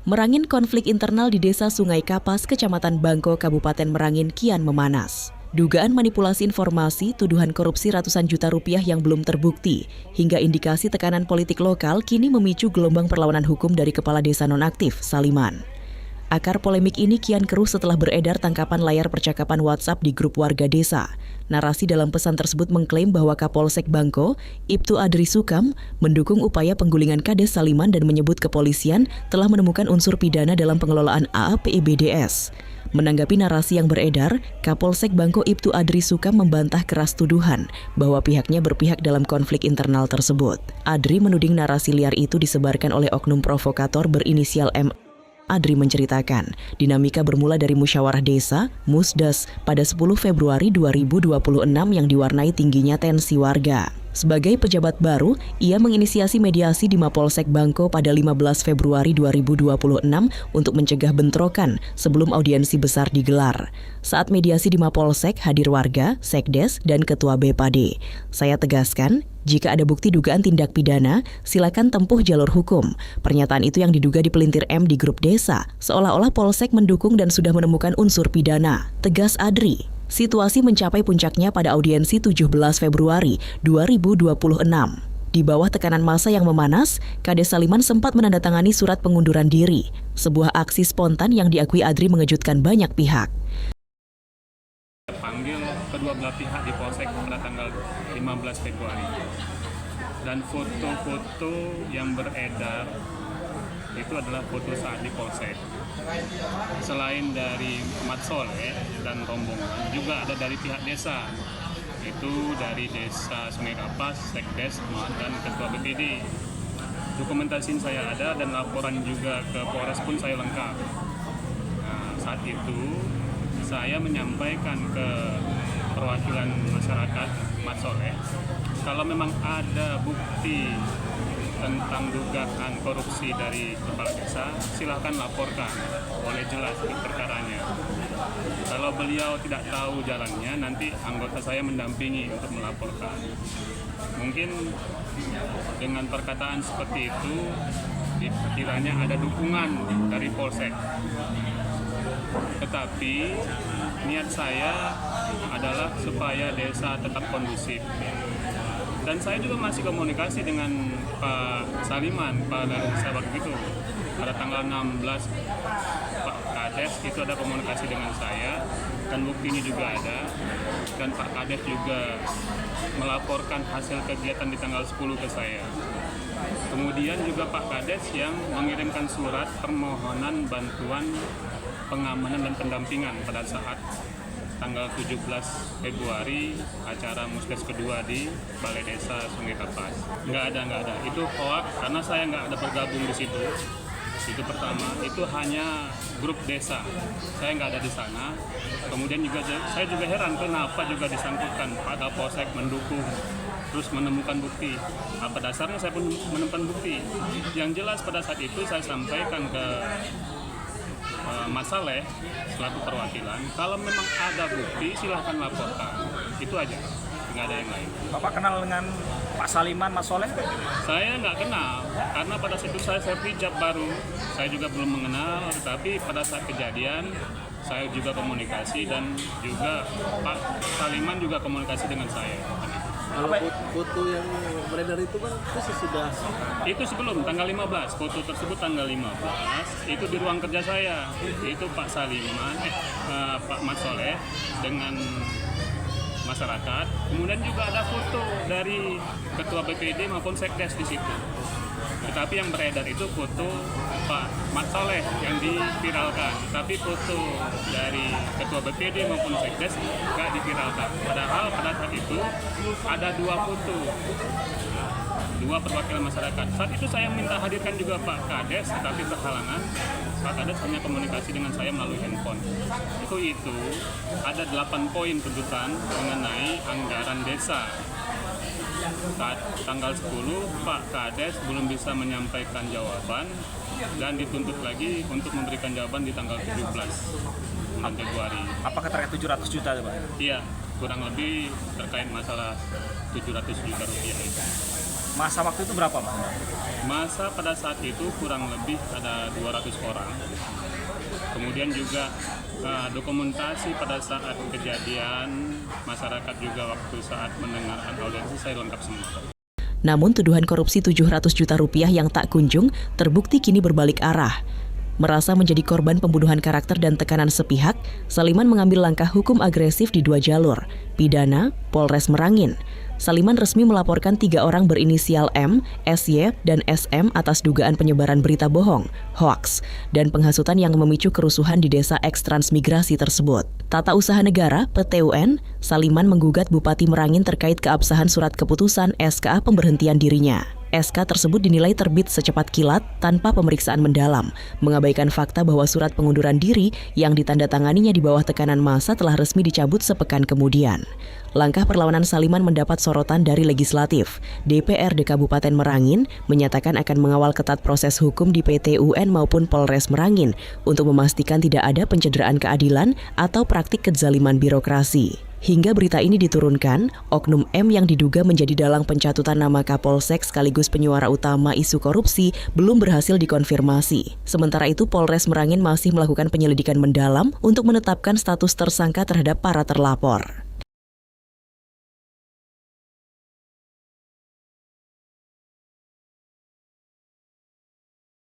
Merangin konflik internal di Desa Sungai Kapas, Kecamatan Bangko, Kabupaten Merangin kian memanas. Dugaan manipulasi informasi, tuduhan korupsi ratusan juta rupiah yang belum terbukti, hingga indikasi tekanan politik lokal kini memicu gelombang perlawanan hukum dari Kepala Desa Nonaktif, Saliman. Akar polemik ini kian keruh setelah beredar tangkapan layar percakapan WhatsApp di grup warga desa. Narasi dalam pesan tersebut mengklaim bahwa Kapolsek Bangko, Ibtu Adri Sukam, mendukung upaya penggulingan Kades Saliman dan menyebut kepolisian telah menemukan unsur pidana dalam pengelolaan AAPIBDS. Menanggapi narasi yang beredar, Kapolsek Bangko Ibtu Adri Sukam membantah keras tuduhan bahwa pihaknya berpihak dalam konflik internal tersebut. Adri menuding narasi liar itu disebarkan oleh oknum provokator berinisial M. Adri menceritakan, dinamika bermula dari musyawarah desa, Musdas, pada 10 Februari 2026 yang diwarnai tingginya tensi warga. Sebagai pejabat baru, ia menginisiasi mediasi di Mapolsek Bangko pada 15 Februari 2026 untuk mencegah bentrokan sebelum audiensi besar digelar. Saat mediasi di Mapolsek, hadir warga, sekdes, dan ketua BPAD. Saya tegaskan, jika ada bukti dugaan tindak pidana, silakan tempuh jalur hukum. Pernyataan itu yang diduga dipelintir M di grup desa, seolah-olah Polsek mendukung dan sudah menemukan unsur pidana. Tegas Adri. Situasi mencapai puncaknya pada audiensi 17 Februari 2026. Di bawah tekanan massa yang memanas, Kades Saliman sempat menandatangani surat pengunduran diri, sebuah aksi spontan yang diakui Adri mengejutkan banyak pihak. Panggil kedua belah pihak di Polsek pada tanggal 15 Februari. Dan foto-foto yang beredar itu adalah foto saat di Polsek. Selain dari Mat Soleh dan rombongan, juga ada dari pihak desa. Itu dari Desa Sungai Kapas, Sekdes, dan Ketua BPD. Dokumentasi saya ada dan laporan juga ke Polres pun saya lengkap. Nah, saat itu saya menyampaikan ke perwakilan masyarakat Mat Soleh, kalau memang ada bukti tentang dugaan korupsi dari kepala desa, silahkan laporkan, boleh jelas di perkaranya. Kalau beliau tidak tahu jalannya, nanti anggota saya mendampingi untuk melaporkan. Mungkin dengan perkataan seperti itu, kiranya ada dukungan dari Polsek. Tetapi niat saya adalah supaya desa tetap kondusif. Dan saya juga masih komunikasi dengan Pak Saliman pada desa waktu itu. Pada tanggal 16 Pak Kades itu ada komunikasi dengan saya dan buktinya juga ada. Dan Pak Kades juga melaporkan hasil kegiatan di tanggal 10 ke saya. Kemudian juga Pak Kades yang mengirimkan surat permohonan bantuan pengamanan dan pendampingan pada saat tanggal 17 Februari acara Musdes kedua di Balai Desa Sungai Kapas. Nggak ada. Itu hoax karena saya nggak ada bergabung di situ. Itu pertama, itu hanya grup desa. Saya nggak ada di sana. Kemudian juga saya juga heran kenapa juga disangkutkan Pak Kapolsek mendukung terus menemukan bukti. Apa dasarnya saya pun menemukan bukti. Yang jelas pada saat itu saya sampaikan ke Mas Saleh selaku perwakilan, kalau memang ada bukti silahkan laporkan. Itu aja, nggak ada yang lain. Bapak kenal dengan Pak Saliman, Mas Soleh? Saya nggak kenal, karena pada saat itu saya hijab baru. Saya juga belum mengenal, tetapi pada saat kejadian saya juga komunikasi dan juga Pak Saliman juga komunikasi dengan saya. Kalau foto yang beredar itu kan itu sesudah? Itu sebelum tanggal 15, foto tersebut tanggal 15, itu di ruang kerja saya. Itu Pak Saliman, Pak Mat Soleh dengan masyarakat. Kemudian juga ada foto dari Ketua BPD maupun Sekdes di situ. Tetapi yang beredar itu foto Pak Mat Soleh yang diviralkan. Tapi foto dari Ketua BPD maupun Sekdes nggak diviralkan. Padahal pada saat itu ada dua foto, dua perwakilan masyarakat. Saat itu saya minta hadirkan juga Pak Kades, tapi berhalangan. Pak Kades hanya komunikasi dengan saya melalui handphone. Itu ada 8 poin tuntutan mengenai anggaran desa. Saat tanggal 10, Pak Kades belum bisa menyampaikan jawaban dan dituntut lagi untuk memberikan jawaban di tanggal 17 bulan Februari. Apakah terkait 700 juta, Pak? Iya, kurang lebih terkait masalah 700 juta rupiah itu. Masa waktu itu berapa, Pak? Masa pada saat itu kurang lebih ada 200 orang. Kemudian juga dokumentasi pada saat kejadian, masyarakat juga waktu saat mendengarkan audiensi saya lengkap semua. Namun tuduhan korupsi 700 juta rupiah yang tak kunjung terbukti kini berbalik arah. Merasa menjadi korban pembunuhan karakter dan tekanan sepihak, Saliman mengambil langkah hukum agresif di 2 jalur, pidana, Polres Merangin. Saliman resmi melaporkan 3 orang berinisial M, SY, dan SM atas dugaan penyebaran berita bohong, hoaks, dan penghasutan yang memicu kerusuhan di desa eks-transmigrasi tersebut. Tata Usaha Negara, PTUN, Saliman menggugat Bupati Merangin terkait keabsahan surat keputusan SKA pemberhentian dirinya. SK tersebut dinilai terbit secepat kilat tanpa pemeriksaan mendalam, mengabaikan fakta bahwa surat pengunduran diri yang ditandatanganinya di bawah tekanan massa telah resmi dicabut sepekan kemudian. Langkah perlawanan Saliman mendapat sorotan dari legislatif. DPRD Kabupaten Merangin menyatakan akan mengawal ketat proses hukum di PTUN maupun Polres Merangin untuk memastikan tidak ada pencederaan keadilan atau praktik kezaliman birokrasi. Hingga berita ini diturunkan, oknum M yang diduga menjadi dalang pencatutan nama Kapolsek sekaligus penyuara utama isu korupsi belum berhasil dikonfirmasi. Sementara itu, Polres Merangin masih melakukan penyelidikan mendalam untuk menetapkan status tersangka terhadap para terlapor.